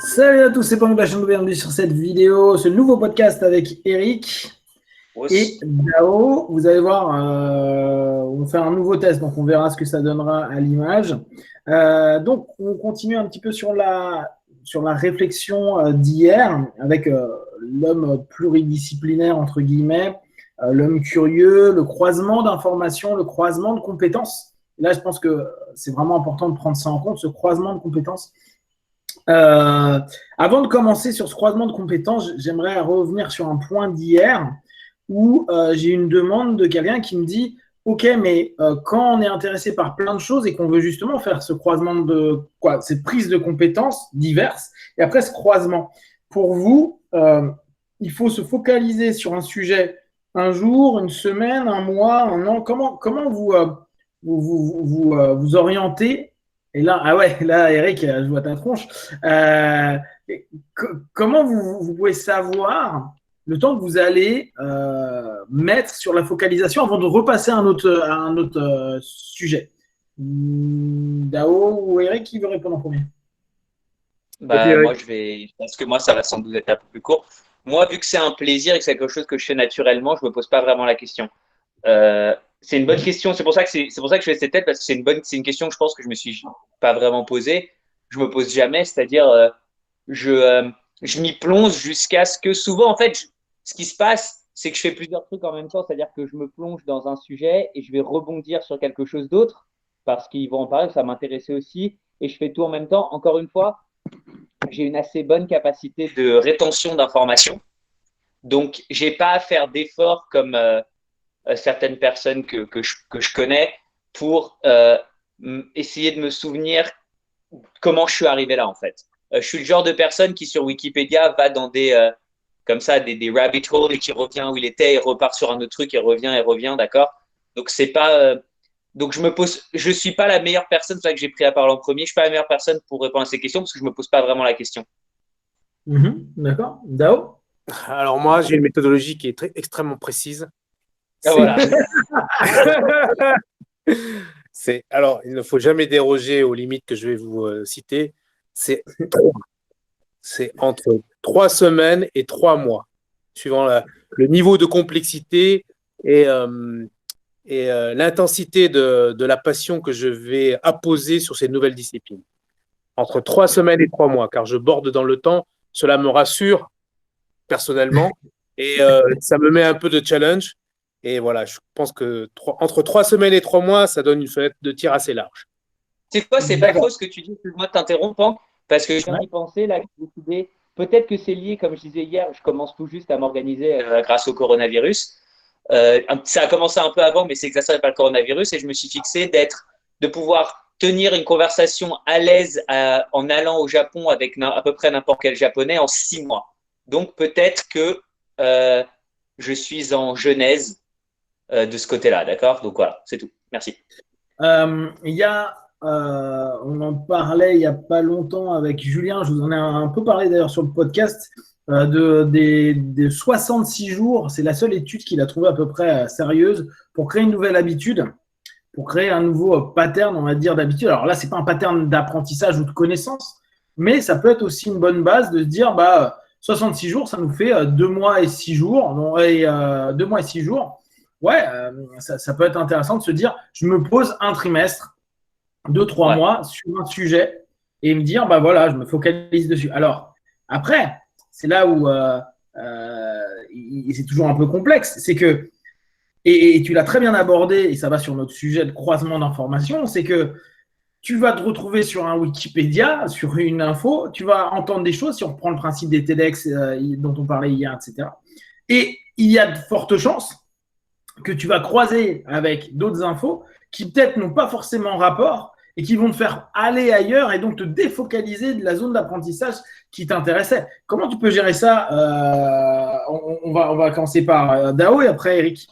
Salut à tous, c'est Pang de la chaîne de bienvenue sur cette vidéo, ce nouveau podcast avec Eric et Dao. Vous allez voir, on fait un nouveau test, donc on verra ce que ça donnera à l'image. Donc, on continue un petit peu sur la réflexion d'hier avec l'homme pluridisciplinaire, entre guillemets, l'homme curieux, le croisement d'informations, le croisement de compétences. Et là, je pense que c'est vraiment important de prendre ça en compte, ce croisement de compétences. Euh, Avant de commencer sur ce croisement de compétences, j'aimerais revenir sur un point d'hier où j'ai une demande de quelqu'un qui me dit OK, mais quand on est intéressé par plein de choses et qu'on veut justement faire ce croisement de quoi, cette prise de compétences diverses et après ce croisement, pour vous, il faut se focaliser sur un sujet un jour, une semaine, un mois, un an. Comment vous orientez et là, ah ouais, là, Eric, je vois ta tronche. Euh, Comment vous pouvez savoir le temps que vous allez mettre sur la focalisation avant de repasser à un autre sujet? Dao ou Eric, qui veut répondre en premier? Bah, moi, parce que moi, ça va sans doute être un peu plus court. Moi, vu que c'est un plaisir et que c'est quelque chose que je fais naturellement, je me pose pas vraiment la question. C'est une bonne question. C'est pour ça que je fais cette tête parce que c'est une question que je pense que je me suis pas vraiment posée. Je me pose jamais, c'est-à-dire, je, euh, je m'y plonge jusqu'à ce que souvent, en fait, ce qui se passe, c'est que je fais plusieurs trucs en même temps, c'est-à-dire que je me plonge dans un sujet et je vais rebondir sur quelque chose d'autre parce qu'ils vont en parler, ça m'intéressait aussi et je fais tout en même temps. Encore une fois, j'ai une assez bonne capacité de rétention d'informations. Donc, j'ai pas à faire d'efforts comme certaines personnes que je connais pour essayer de me souvenir comment je suis arrivé là, en fait. Je suis le genre de personne qui, sur Wikipédia, va dans comme ça, des rabbit holes et qui revient où il était et repart sur un autre truc et revient, d'accord? Donc, c'est pas. Donc, je suis pas la meilleure personne, c'est ça que j'ai pris la parole en premier. Je suis pas la meilleure personne pour répondre à ces questions parce que je me pose pas vraiment la question. D'accord. Dao? Alors moi, j'ai une méthodologie qui est extrêmement précise. Ah, C'est, voilà. alors, il ne faut jamais déroger aux limites que je vais vous citer. C'est c'est entre 3 semaines et 3 mois, suivant le niveau de complexité et l'intensité de la passion que je vais apposer sur ces nouvelles disciplines. Entre 3 semaines et 3 mois, car je borde dans le temps. Cela me rassure personnellement et ça me met un peu de challenge. Et voilà, je pense que entre 3 semaines et 3 mois, ça donne une fenêtre de tir assez large. C'est quoi, c'est pas faux D'accord. ce que tu dis, excuse-moi de t'interrompre, hein, parce que je viens Ouais. d'y penser, là, j'ai décidé, peut-être que c'est lié, comme je disais hier, je commence tout juste à m'organiser grâce au coronavirus. Ça a commencé un peu avant, mais c'est exacerbé par le coronavirus, et je me suis fixé de pouvoir tenir une conversation à l'aise en allant au Japon avec à peu près n'importe quel japonais en 6 mois. Donc peut-être que euh, je suis en genèse de ce côté-là, d'accord? Donc voilà, c'est tout. Merci. Il y a, on en parlait il n'y a pas longtemps avec Julien, je vous en ai un peu parlé d'ailleurs sur le podcast, des 66 jours. C'est la seule étude qu'il a trouvée à peu près sérieuse pour créer une nouvelle habitude, pour créer un nouveau pattern, on va dire, d'habitude. Alors là, ce n'est pas un pattern d'apprentissage ou de connaissance, mais ça peut être aussi une bonne base de se dire, 66 jours, ça nous fait 2 mois et 6 jours. Et 2 mois et 6 jours. Ouais, ça peut être intéressant de se dire, je me pose un trimestre, 2, 3 Ouais. mois sur un sujet et me dire, voilà, je me focalise dessus. Alors, après, c'est là où c'est toujours un peu complexe. C'est que, et tu l'as très bien abordé, et ça va sur notre sujet de croisement d'informations, c'est que tu vas te retrouver sur un Wikipédia, sur une info, tu vas entendre des choses, si on reprend le principe des TEDx dont on parlait hier, etc. Et il y a de fortes chances que tu vas croiser avec d'autres infos qui peut-être n'ont pas forcément rapport et qui vont te faire aller ailleurs et donc te défocaliser de la zone d'apprentissage qui t'intéressait. Comment tu peux gérer ça on va commencer par Dao et après Eric.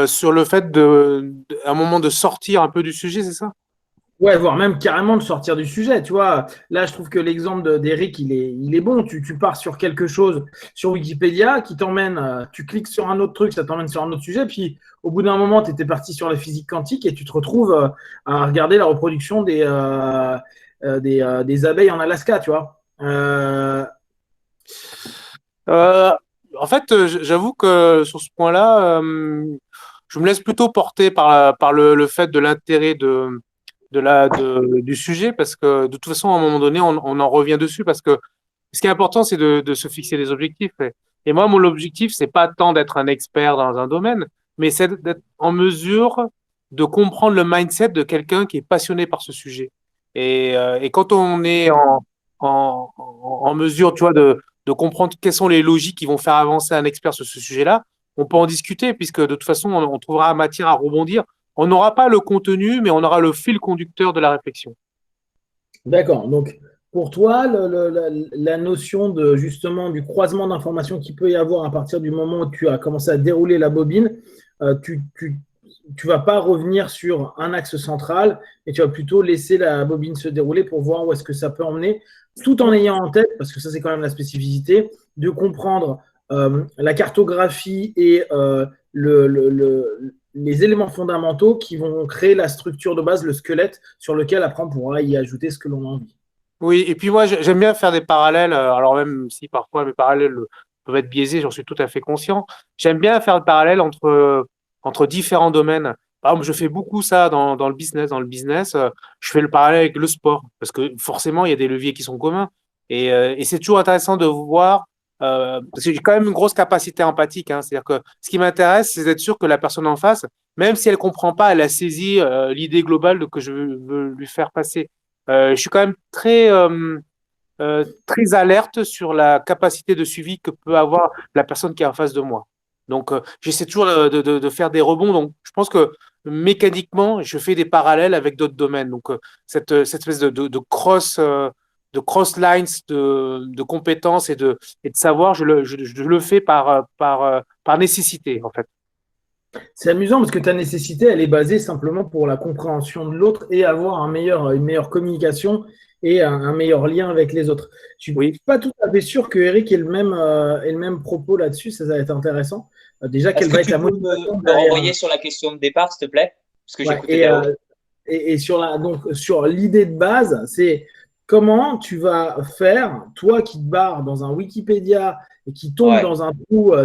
Sur le fait à un moment de sortir un peu du sujet, c'est ça? Ouais, voire même carrément de sortir du sujet. Tu vois, là, je trouve que l'exemple d'Eric, il est bon. Tu pars sur quelque chose sur Wikipédia qui t'emmène, tu cliques sur un autre truc, ça t'emmène sur un autre sujet. Puis, au bout d'un moment, tu étais parti sur la physique quantique et tu te retrouves à regarder la reproduction des abeilles en Alaska, tu vois. En fait, j'avoue que sur ce point-là, je me laisse plutôt porter par le fait de l'intérêt du sujet, parce que de toute façon, à un moment donné, on en revient dessus, parce que ce qui est important, c'est de se fixer des objectifs. Et moi, mon objectif, c'est pas tant d'être un expert dans un domaine, mais c'est d'être en mesure de comprendre le mindset de quelqu'un qui est passionné par ce sujet. Et quand on est en mesure, tu vois, de comprendre quelles sont les logiques qui vont faire avancer un expert sur ce sujet-là, on peut en discuter, puisque de toute façon, on trouvera matière à rebondir. On n'aura pas le contenu, mais on aura le fil conducteur de la réflexion. D'accord. Donc, pour toi, la notion de justement du croisement d'informations qu'il peut y avoir à partir du moment où tu as commencé à dérouler la bobine, tu vas pas revenir sur un axe central, et tu vas plutôt laisser la bobine se dérouler pour voir où est-ce que ça peut emmener, tout en ayant en tête, parce que ça c'est quand même la spécificité, de comprendre la cartographie et les éléments fondamentaux qui vont créer la structure de base, le squelette, sur lequel après on pourra y ajouter ce que l'on a envie. Oui, et puis moi, j'aime bien faire des parallèles, alors même si parfois mes parallèles peuvent être biaisés, j'en suis tout à fait conscient. J'aime bien faire le parallèle entre différents domaines. Par exemple, je fais beaucoup ça dans le business. Dans le business, je fais le parallèle avec le sport, parce que forcément, il y a des leviers qui sont communs. Et c'est toujours intéressant de voir, parce que j'ai quand même une grosse capacité empathique, hein. C'est-à-dire que ce qui m'intéresse, c'est d'être sûr que la personne en face, même si elle comprend pas, elle a saisi l'idée globale que je veux lui faire passer. Je suis quand même très alerte sur la capacité de suivi que peut avoir la personne qui est en face de moi. Donc, j'essaie toujours de faire des rebonds. Donc, je pense que mécaniquement, je fais des parallèles avec d'autres domaines. Donc, cette espèce de cross lines de compétences et de savoir, je le fais par nécessité, en fait. C'est amusant parce que ta nécessité, elle est basée simplement pour la compréhension de l'autre et avoir une meilleure communication et un meilleur lien avec les autres. Je ne suis pas tout à fait sûr que Eric ait le même propos là-dessus, ça va être intéressant. Déjà, quelle va être la motivation me renvoyer sur la question de départ, s'il te plaît? Parce que j'écoutais et sur l'idée de base, c'est comment tu vas faire, toi qui te barres dans un Wikipédia et qui tombe dans un trou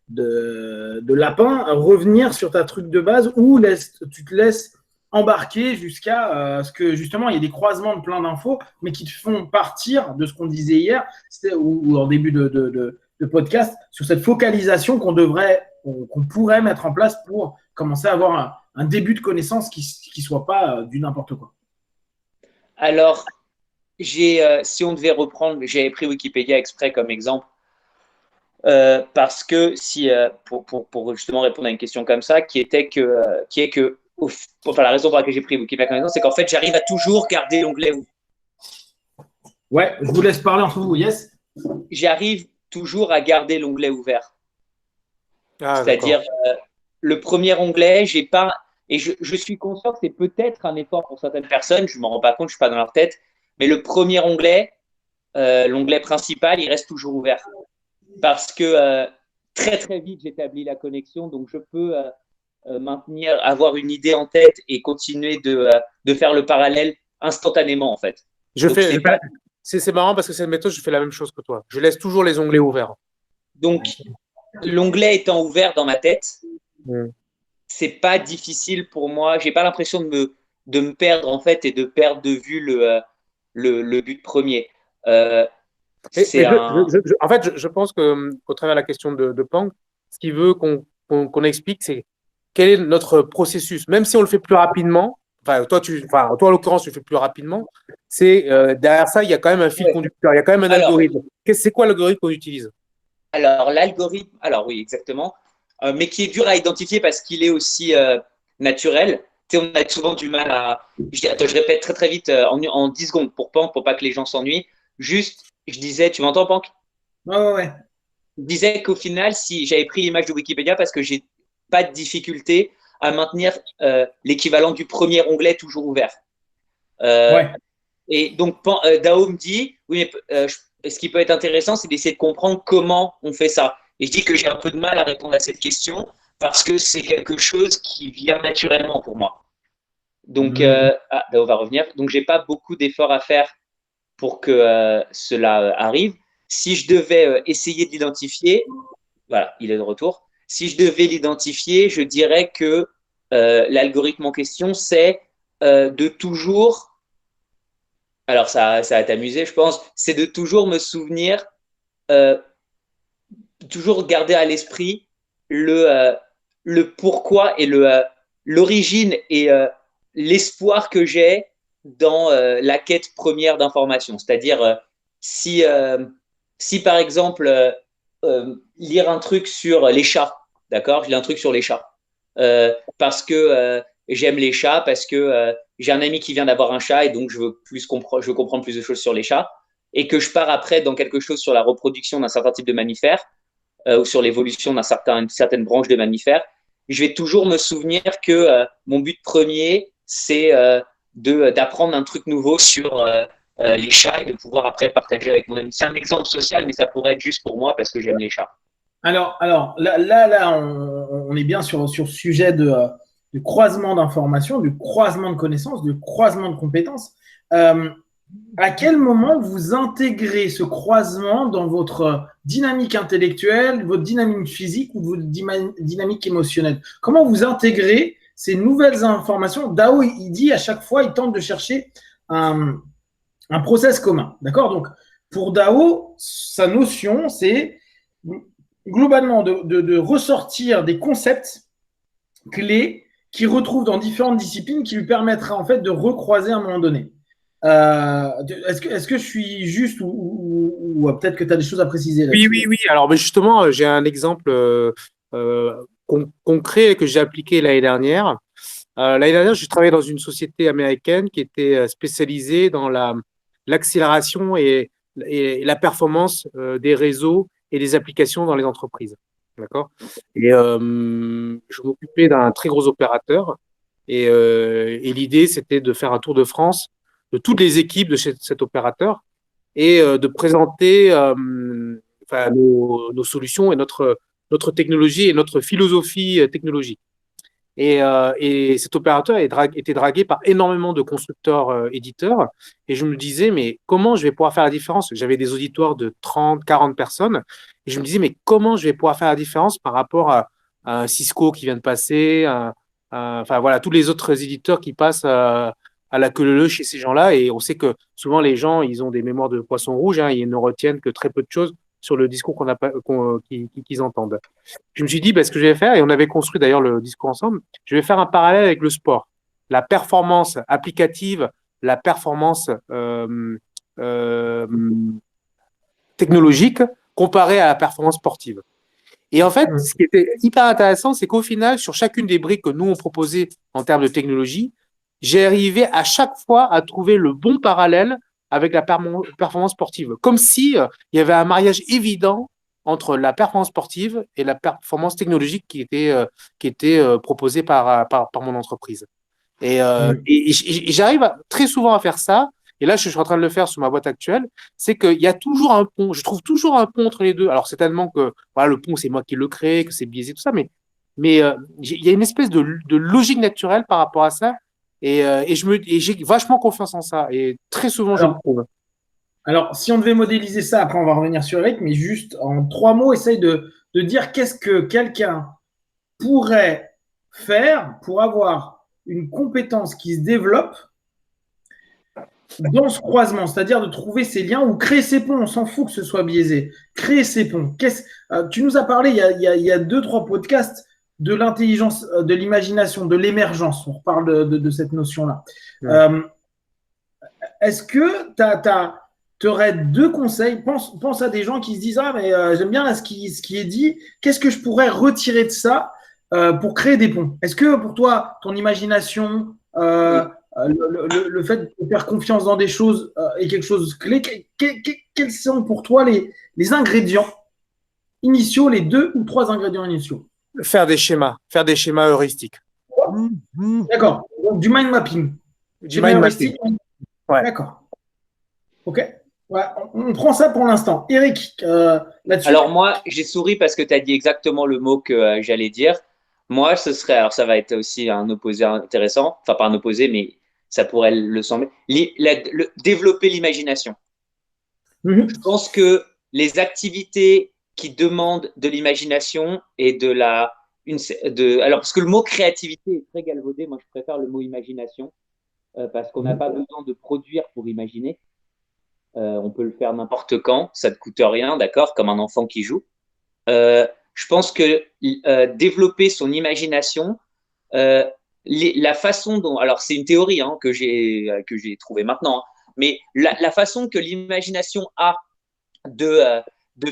de lapin, revenir sur ta truc de base ou tu te laisses embarquer jusqu'à ce que justement il y ait des croisements de plein d'infos, mais qui te font partir de ce qu'on disait hier ou en début de podcast, sur cette focalisation qu'on pourrait mettre en place pour commencer à avoir un début de connaissance qui soit pas du n'importe quoi. Alors, si on devait reprendre, j'avais pris Wikipédia exprès comme exemple, parce que pour justement répondre à une question comme ça, la raison pour laquelle j'ai pris Wikipédia comme exemple, c'est qu'en fait, j'arrive à toujours garder l'onglet ouvert. Ouais, je vous laisse parler entre vous, yes. J'arrive toujours à garder l'onglet ouvert. C'est-à-dire, le premier onglet, j'ai pas, et je suis conscient que c'est peut-être un effort pour certaines personnes, je ne m'en rends pas compte, je ne suis pas dans leur tête, mais le premier onglet, l'onglet principal, il reste toujours ouvert. Parce que très très vite j'établis la connexion, donc je peux avoir une idée en tête et continuer de faire le parallèle instantanément en fait. C'est marrant parce que cette méthode, je fais la même chose que toi. Je laisse toujours les onglets ouverts. Donc l'onglet étant ouvert dans ma tête, c'est pas difficile pour moi. J'ai pas l'impression de me perdre en fait et de perdre de vue le but premier. En fait, je pense qu'au travers de la question de Pang, ce qu'il veut qu'on explique, c'est quel est notre processus. Même si on le fait plus rapidement, toi en l'occurrence, tu le fais plus rapidement, c'est derrière ça, il y a quand même un fil conducteur, il y a quand même un algorithme. C'est quoi l'algorithme qu'on utilise? Alors, l'algorithme, oui, exactement, mais qui est dur à identifier parce qu'il est aussi naturel. Tu sais, on a souvent du mal à… je répète très très vite en 10 secondes pour pas que les gens s'ennuient. Juste, je disais, tu m'entends, Pank? Ouais. Je disais qu'au final, si j'avais pris l'image de Wikipédia parce que j'ai pas de difficulté à maintenir l'équivalent du premier onglet toujours ouvert. Ouais. Et donc, Dao me dit, oui, mais ce qui peut être intéressant, c'est d'essayer de comprendre comment on fait ça. Et je dis que j'ai un peu de mal à répondre à cette question parce que c'est quelque chose qui vient naturellement pour moi. Donc, Dao va revenir. Donc, j'ai pas beaucoup d'efforts à faire pour que cela arrive. Si je devais essayer de l'identifier, voilà, il est de retour. Si je devais l'identifier, je dirais que l'algorithme en question, c'est de toujours, alors ça va t'amuser, je pense, c'est de toujours me souvenir, euh, toujours garder à l'esprit le pourquoi et l'origine et l'espoir que j'ai dans la quête première d'information. C'est-à-dire, si, si par exemple, lire un truc sur les chats, d'accord? Je lis un truc sur les chats. Parce que j'aime les chats, parce que j'ai un ami qui vient d'avoir un chat et donc je veux comprendre plus de choses sur les chats. Et que je pars après dans quelque chose sur la reproduction d'un certain type de mammifère, ou sur l'évolution d'une certaine branche de mammifères, je vais toujours me souvenir que mon but premier, c'est d'apprendre un truc nouveau sur les chats et de pouvoir après partager avec mon ami. C'est un exemple social, mais ça pourrait être juste pour moi parce que j'aime les chats. Alors là on est bien sur le sujet de croisement d'informations, du croisement de connaissances, du croisement de compétences. À quel moment vous intégrez ce croisement dans votre dynamique intellectuelle, votre dynamique physique ou votre dynamique émotionnelle? Comment vous intégrez ces nouvelles informations? Dao, il dit à chaque fois, il tente de chercher un process commun. D'accord? Donc, pour Dao, sa notion, c'est globalement de ressortir des concepts clés qu'il retrouve dans différentes disciplines qui lui permettra en fait de recroiser à un moment donné. Est-ce que je suis juste ou peut-être que tu as des choses à préciser là-dessus? Oui. Alors, justement, j'ai un exemple concret que j'ai appliqué l'année dernière. L'année dernière, je travaillais dans une société américaine qui était spécialisée dans l'accélération et la performance des réseaux et des applications dans les entreprises. D'accord? Et je m'occupais d'un très gros opérateur et l'idée, c'était de faire un tour de France de toutes les équipes de cet opérateur et de présenter nos solutions et notre technologie et notre philosophie technologique. Et cet opérateur était dragué par énormément de constructeurs éditeurs. Et je me disais, mais comment je vais pouvoir faire la différence? J'avais des auditoires de 30, 40 personnes. Et je me disais, mais comment je vais pouvoir faire la différence par rapport à un Cisco qui vient de passer, enfin voilà, tous les autres éditeurs qui passent à la queue leu chez ces gens-là. Et on sait que souvent, les gens, ils ont des mémoires de poisson rouge, hein, ils ne retiennent que très peu de choses sur le discours qu'ils entendent. Je me suis dit, ce que je vais faire, et on avait construit d'ailleurs le discours ensemble, je vais faire un parallèle avec le sport. La performance applicative, la performance technologique comparée à la performance sportive. Et en fait, ce qui était hyper intéressant, c'est qu'au final, sur chacune des briques que nous, on proposait en termes de technologie, j'ai arrivé à chaque fois à trouver le bon parallèle avec la performance sportive. Comme si il y avait un mariage évident entre la performance sportive et la performance technologique qui était proposée par mon entreprise. Et j'arrive très souvent à faire ça. Et là, je suis en train de le faire sur ma boîte actuelle. C'est qu'il y a toujours un pont. Je trouve toujours un pont entre les deux. Alors, c'est tellement que voilà, le pont, c'est moi qui le crée, que c'est biaisé, tout ça. Mais il y a une espèce de logique naturelle par rapport à ça. Et j'ai vachement confiance en ça. Et très souvent, je le trouve. Alors, si on devait modéliser ça, après on va revenir sur Eric, mais juste en 3 mots, essaye de dire qu'est-ce que quelqu'un pourrait faire pour avoir une compétence qui se développe dans ce croisement, c'est-à-dire de trouver ces liens ou créer ces ponts. On s'en fout que ce soit biaisé. Créer ces ponts. Tu nous as parlé il y a 2-3 podcasts de l'intelligence, de l'imagination, de l'émergence. On reparle de cette notion-là. Ouais. Est-ce que tu aurais 2 conseils? Pense à des gens qui se disent « Ah, mais j'aime bien ce qui est dit. Qu'est-ce que je pourrais retirer de ça pour créer des ponts ?» Est-ce que pour toi, ton imagination, le fait de faire confiance dans des choses est quelque chose de clé? Quels sont pour toi les ingrédients initiaux, les 2 ou 3 ingrédients initiaux? Faire des schémas heuristiques. D'accord. Donc, du mind mapping. Du mind mapping. Ouais. D'accord. Ok. Ouais, on prend ça pour l'instant. Eric, là-dessus. Alors moi, j'ai souri parce que tu as dit exactement le mot que j'allais dire. Moi, ce serait, alors ça va être aussi un opposé intéressant, enfin pas un opposé, mais ça pourrait le sembler, développer l'imagination. Je pense que les activités qui demandent de l'imagination et alors parce que le mot créativité est très galvaudé, moi je préfère le mot imagination parce qu'on n'a pas besoin de produire pour imaginer. On peut le faire n'importe quand, ça ne coûte rien, d'accord, comme un enfant qui joue. Je pense que développer son imagination, la façon dont, alors c'est une théorie que j'ai trouvée maintenant, mais la façon que l'imagination a de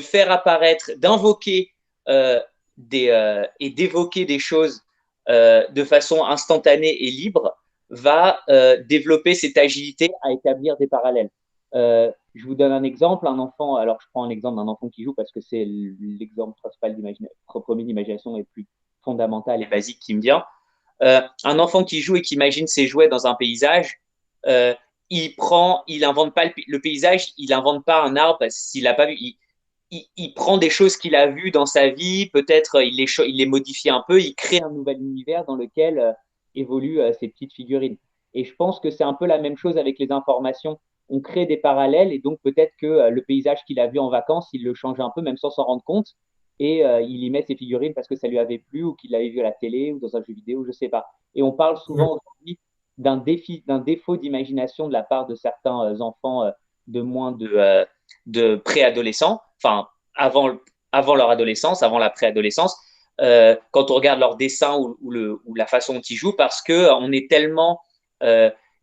faire apparaître, d'invoquer et d'évoquer des choses de façon instantanée et libre, va développer cette agilité à établir des parallèles. Je vous donne un exemple, un enfant, alors je prends un exemple d'un enfant qui joue parce que c'est l'exemple principal premier d'imagination et plus fondamental et basique qui me vient. Un enfant qui joue et qui imagine ses jouets dans un paysage, il invente pas le paysage, il invente pas un arbre s'il l'a pas vu. Il prend des choses qu'il a vues dans sa vie, peut-être il les modifie un peu, il crée un nouvel univers dans lequel évoluent ces petites figurines. Et je pense que c'est un peu la même chose avec les informations. On crée des parallèles et donc peut-être que le paysage qu'il a vu en vacances, il le change un peu, même sans s'en rendre compte, et il y met ses figurines parce que ça lui avait plu ou qu'il l'avait vu à la télé ou dans un jeu vidéo, je sais pas. Et on parle souvent aujourd'hui d'un défaut d'imagination de la part de certains enfants de moins de préadolescents, enfin avant leur adolescence, avant la préadolescence, quand on regarde leurs dessins ou la façon dont ils jouent, parce que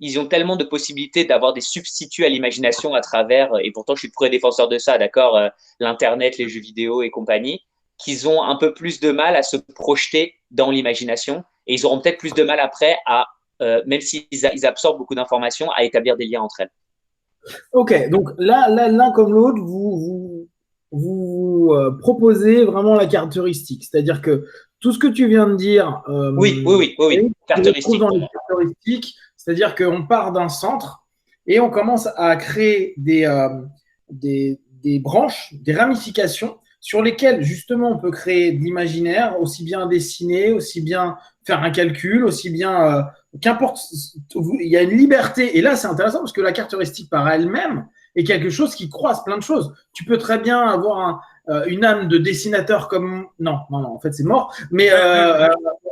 ils ont tellement de possibilités d'avoir des substituts à l'imagination à travers, et pourtant je suis très défenseur de ça, d'accord, l'Internet, les jeux vidéo et compagnie, qu'ils ont un peu plus de mal à se projeter dans l'imagination, et ils auront peut-être plus de mal après à, même s'ils absorbent beaucoup d'informations, à établir des liens entre elles. Ok, donc là l'un comme l'autre, vous proposez vraiment la carte heuristique, c'est-à-dire que tout ce que tu viens de dire, oui, carte heuristique. Dans les cartes heuristiques, c'est-à-dire qu'on part d'un centre et on commence à créer des branches, des ramifications sur lesquelles justement on peut créer de l'imaginaire, aussi bien dessiner, aussi bien faire un calcul, aussi bien qu'importe, il y a une liberté. Et là, c'est intéressant parce que la carte heuristique par elle-même est quelque chose qui croise plein de choses. Tu peux très bien avoir une âme de dessinateur comme… Non, en fait, c'est mort. Mais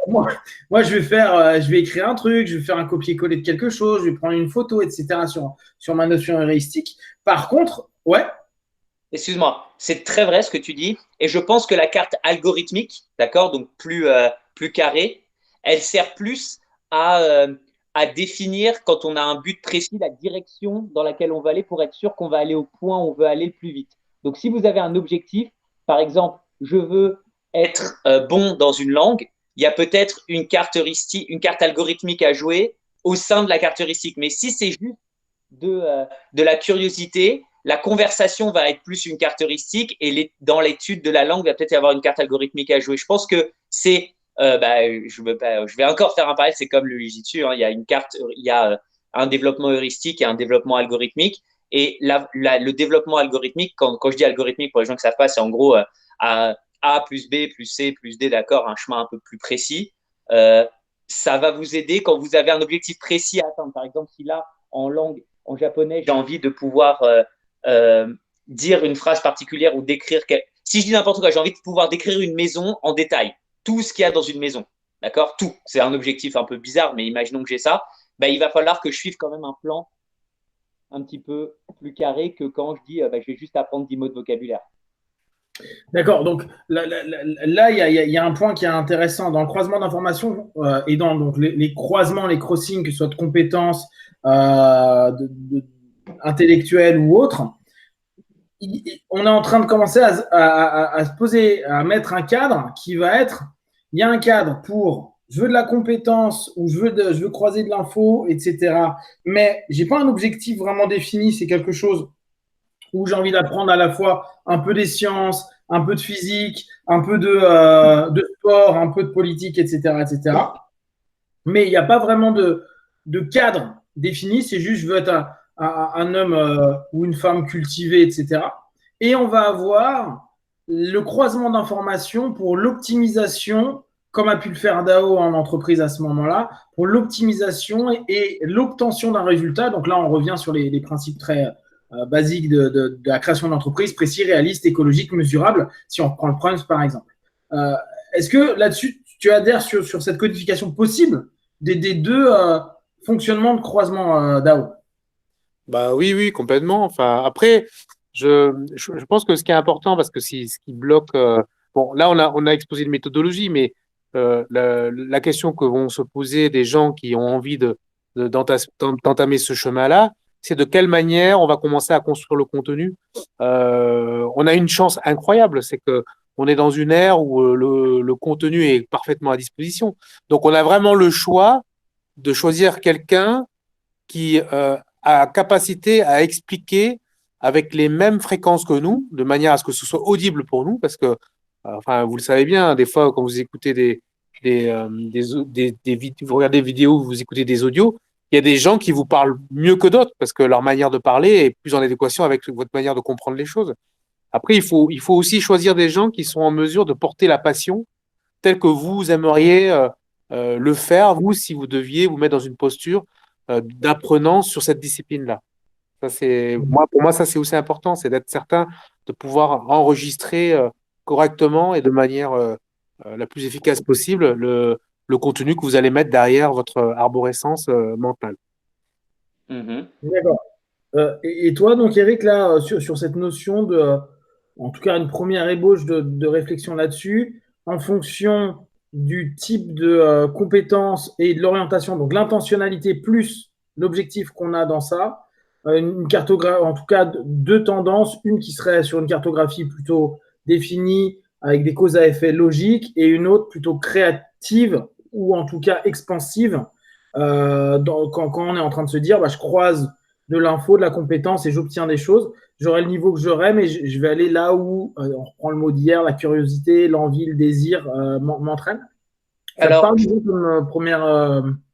moi, je vais écrire un truc, je vais faire un copier-coller de quelque chose, je vais prendre une photo, etc. sur ma notion heuristique. Par contre, ouais. Excuse-moi, c'est très vrai ce que tu dis. Et je pense que la carte algorithmique, d'accord, donc plus carrée, elle sert plus à définir, quand on a un but précis, la direction dans laquelle on va aller pour être sûr qu'on va aller au point où on veut aller le plus vite. Donc, si vous avez un objectif, par exemple, je veux être bon dans une langue, il y a peut-être une carte algorithmique à jouer au sein de la carte heuristique. Mais si c'est juste de la curiosité, la conversation va être plus une carte heuristique et dans l'étude de la langue, il va peut-être y avoir une carte algorithmique à jouer. Je pense que c'est… je vais encore faire un parallèle, c'est comme le Jiu-Jitsu, il y a une carte, il y a un développement heuristique et un développement algorithmique. Et le développement algorithmique, quand je dis algorithmique, pour les gens qui ne savent pas, c'est en gros A plus B plus C plus D, d'accord, un chemin un peu plus précis. Ça va vous aider quand vous avez un objectif précis à atteindre. Par exemple, si là, en japonais, j'ai envie de pouvoir dire une phrase particulière ou décrire… Si je dis n'importe quoi, j'ai envie de pouvoir décrire une maison en détail. Tout ce qu'il y a dans une maison, d'accord, tout. C'est un objectif un peu bizarre, mais imaginons que j'ai ça. Il va falloir que je suive quand même un plan un petit peu plus carré que quand je dis je vais juste apprendre 10 mots de vocabulaire. D'accord, donc là, il y a un point qui est intéressant dans le croisement d'informations et dans donc, les croisements, les crossings, que ce soit de compétences intellectuelles ou autres. On est en train de commencer à se poser, à mettre un cadre qui va être, il y a un cadre pour je veux de la compétence ou je veux croiser de l'info, etc. Mais je n'ai pas un objectif vraiment défini, c'est quelque chose où j'ai envie d'apprendre à la fois un peu des sciences, un peu de physique, un peu de sport, un peu de politique, etc. Mais il n'y a pas vraiment de cadre défini, c'est juste je veux être un homme ou une femme cultivée, etc. Et on va avoir le croisement d'informations pour l'optimisation, comme a pu le faire DAO en entreprise à ce moment-là, pour l'optimisation et l'obtention d'un résultat. Donc là, on revient sur les principes très basiques de la création d'entreprise, précis, réaliste, écologique, mesurable, si on prend le Prime par exemple. Est-ce que là-dessus, tu adhères sur cette codification possible des deux fonctionnements de croisement DAO? Bah oui, complètement. Enfin, après, je pense que ce qui est important, parce que ce qui bloque, bon, là, on a exposé une méthodologie, mais la question que vont se poser des gens qui ont envie d'entamer ce chemin-là, c'est de quelle manière on va commencer à construire le contenu. On a une chance incroyable, c'est que on est dans une ère où le contenu est parfaitement à disposition. Donc, on a vraiment le choix de choisir quelqu'un qui a capacité à expliquer avec les mêmes fréquences que nous, de manière à ce que ce soit audible pour nous, parce que, enfin, vous le savez bien, des fois, quand vous écoutez vous regardez des vidéos, vous écoutez des audios, il y a des gens qui vous parlent mieux que d'autres, parce que leur manière de parler est plus en adéquation avec votre manière de comprendre les choses. Après, il faut aussi choisir des gens qui sont en mesure de porter la passion telle que vous aimeriez le faire, vous, si vous deviez vous mettre dans une posture d'apprenant sur cette discipline-là. Pour moi, ça, c'est aussi important, c'est d'être certain de pouvoir enregistrer correctement et de manière la plus efficace possible le contenu que vous allez mettre derrière votre arborescence mentale. D'accord. Et toi, donc, Eric, là, sur cette notion en tout cas, une première ébauche de réflexion là-dessus, en fonction du type de compétences et de l'orientation, donc l'intentionnalité plus l'objectif qu'on a dans ça, une cartographie, en tout cas deux tendances, une qui serait sur une cartographie plutôt définie avec des causes à effet logiques et une autre plutôt créative ou en tout cas expansive quand on est en train de se dire je croise de l'info, de la compétence et j'obtiens des choses. J'aurai le niveau que j'aurai, mais je vais aller là où, on reprend le mot d'hier, la curiosité, l'envie, le désir m'entraînent. Alors, parle comme première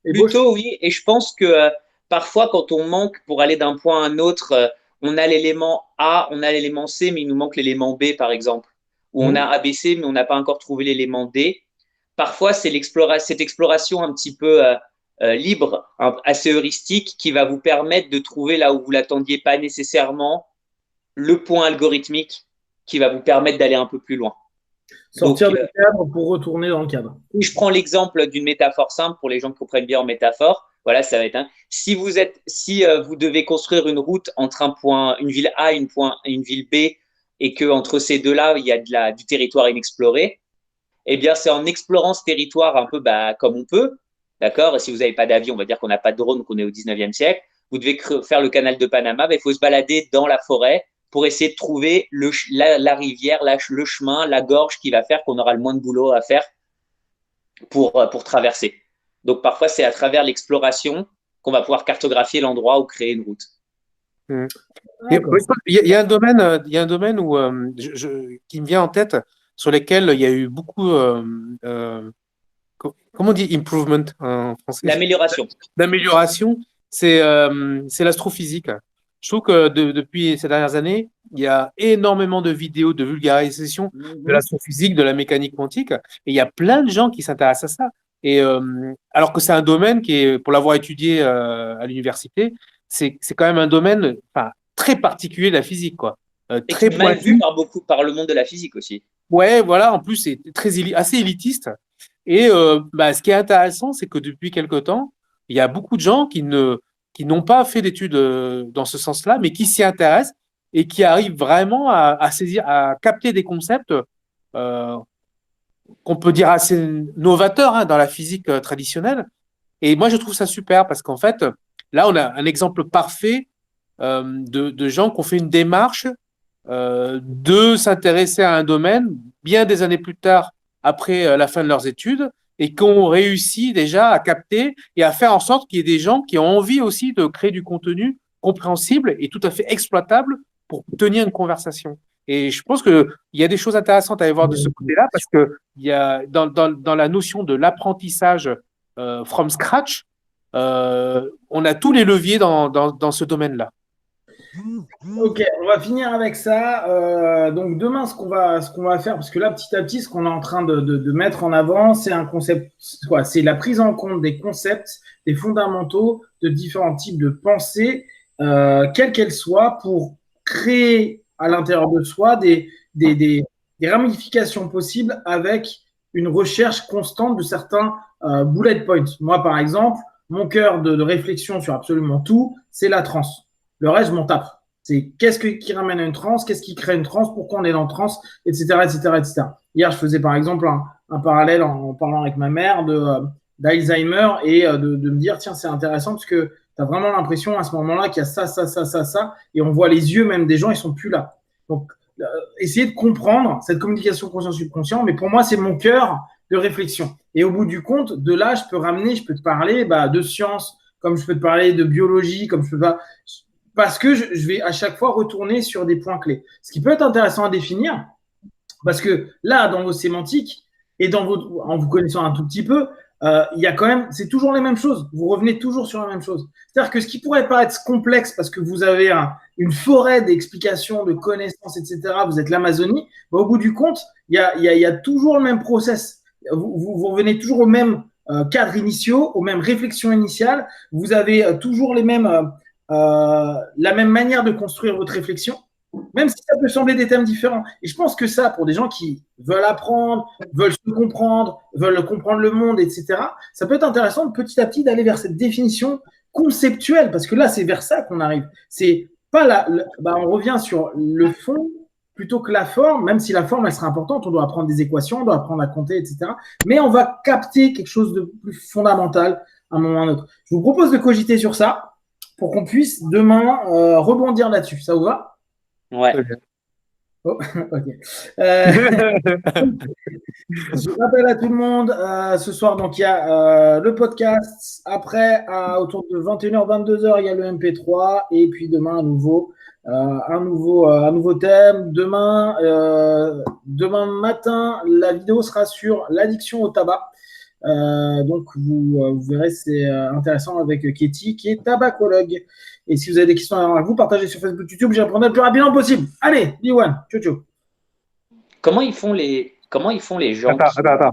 ébauche? Plutôt oui, et je pense que parfois quand on manque pour aller d'un point à un autre, on a l'élément A, on a l'élément C, mais il nous manque l'élément B par exemple, ou on a ABC, mais on n'a pas encore trouvé l'élément D. Parfois, c'est cette exploration un petit peu libre, assez heuristique, qui va vous permettre de trouver là où vous l'attendiez pas nécessairement le point algorithmique qui va vous permettre d'aller un peu plus loin. Sortir du cadre pour retourner dans le cadre. Je prends l'exemple d'une métaphore simple pour les gens qui comprennent bien en métaphore. Voilà, ça va être si vous devez construire une route entre une ville A et une ville B, et que entre ces deux-là, il y a du territoire inexploré, eh bien, c'est en explorant ce territoire un peu comme on peut, d'accord. Et si vous n'avez pas d'avion, on va dire qu'on n'a pas de drone, qu'on est au 19e siècle. Vous devez faire le canal de Panama, il faut se balader dans la forêt pour essayer de trouver la rivière, le chemin, la gorge qui va faire qu'on aura le moins de boulot à faire pour traverser. Donc parfois, c'est à travers l'exploration qu'on va pouvoir cartographier l'endroit ou créer une route. Il y a un domaine où, qui me vient en tête, sur lesquels il y a eu beaucoup, comment on dit improvement en français? L'amélioration, c'est l'astrophysique. Je trouve que depuis ces dernières années, il y a énormément de vidéos de vulgarisation de l'astrophysique, de la mécanique quantique, et il y a plein de gens qui s'intéressent à ça. Et alors que c'est un domaine qui est, pour l'avoir étudié à l'université, c'est quand même un domaine très particulier de la physique, quoi. Très mal vu par le monde de la physique aussi. Ouais, voilà. En plus, c'est assez élitiste. Et ce qui est intéressant, c'est que depuis quelque temps, il y a beaucoup de gens qui n'ont pas fait d'études dans ce sens-là, mais qui s'y intéressent et qui arrivent vraiment à saisir, à capter des concepts qu'on peut dire assez novateurs dans la physique traditionnelle. Et moi, je trouve ça super parce qu'en fait, là, on a un exemple parfait de gens qui ont fait une démarche de s'intéresser à un domaine bien des années plus tard, après la fin de leurs études, et qui ont réussi déjà à capter et à faire en sorte qu'il y ait des gens qui ont envie aussi de créer du contenu compréhensible et tout à fait exploitable pour tenir une conversation. Et je pense qu'il y a des choses intéressantes à aller voir de ce côté-là, parce que il y a dans la notion de l'apprentissage from scratch, On a tous les leviers dans ce domaine-là. Ok, on va finir avec ça. Donc demain, ce qu'on va faire, parce que là, petit à petit, ce qu'on est en train de mettre en avant, c'est un concept, quoi? C'est la prise en compte des concepts, des fondamentaux de différents types de pensées, quelles qu'elles soient, pour créer à l'intérieur de soi des ramifications possibles avec une recherche constante de certains bullet points. Moi, par exemple, mon cœur de réflexion sur absolument tout, c'est la transe. Le reste, je m'en tape. C'est qu'est-ce qui ramène à une transe, qu'est-ce qui crée une transe, pourquoi on est dans une transe, etc., etc., etc. Hier, je faisais par exemple un parallèle en parlant avec ma mère d'Alzheimer et de me dire, tiens, c'est intéressant parce que tu as vraiment l'impression à ce moment-là qu'il y a ça, et on voit les yeux même des gens, ils sont plus là. Donc, essayer de comprendre cette communication conscient-subconscient, mais pour moi, c'est mon cœur de réflexion. Et au bout du compte, de là, je peux te parler de science, comme je peux te parler de biologie, comme je peux pas, parce que je vais à chaque fois retourner sur des points clés. Ce qui peut être intéressant à définir, parce que là, dans vos sémantiques et en vous connaissant un tout petit peu, il y a quand même, c'est toujours les mêmes choses. Vous revenez toujours sur la même chose. C'est-à-dire que ce qui pourrait paraître complexe parce que vous avez une forêt d'explications, de connaissances, etc., vous êtes l'Amazonie, au bout du compte, il y a toujours le même process. Vous revenez toujours aux mêmes cadres initiaux, aux mêmes réflexions initiales. Vous avez toujours la même manière de construire votre réflexion, même si ça peut sembler des thèmes différents. Et je pense que ça, pour des gens qui veulent apprendre, veulent se comprendre, veulent comprendre le monde, etc., ça peut être intéressant de petit à petit d'aller vers cette définition conceptuelle, parce que là, c'est vers ça qu'on arrive. C'est pas on revient sur le fond plutôt que la forme, même si la forme, elle sera importante, on doit apprendre des équations, on doit apprendre à compter, etc. Mais on va capter quelque chose de plus fondamental à un moment ou à un autre. Je vous propose de cogiter sur ça pour qu'on puisse demain rebondir là-dessus. Ça vous va? Ouais. Oh, ok. Je rappelle à tout le monde, ce soir, donc il y a le podcast. Après, autour de 21h, 22h, il y a le MP3. Et puis demain, un nouveau thème. Demain matin, la vidéo sera sur l'addiction au tabac. Donc, vous verrez, c'est intéressant avec Katie, qui est tabacologue. Et si vous avez des questions à vous, partagez sur Facebook, YouTube, j'y répondrai le plus rapidement possible. Allez, Diwan, ciao, ciao. Comment ils font les gens Attends.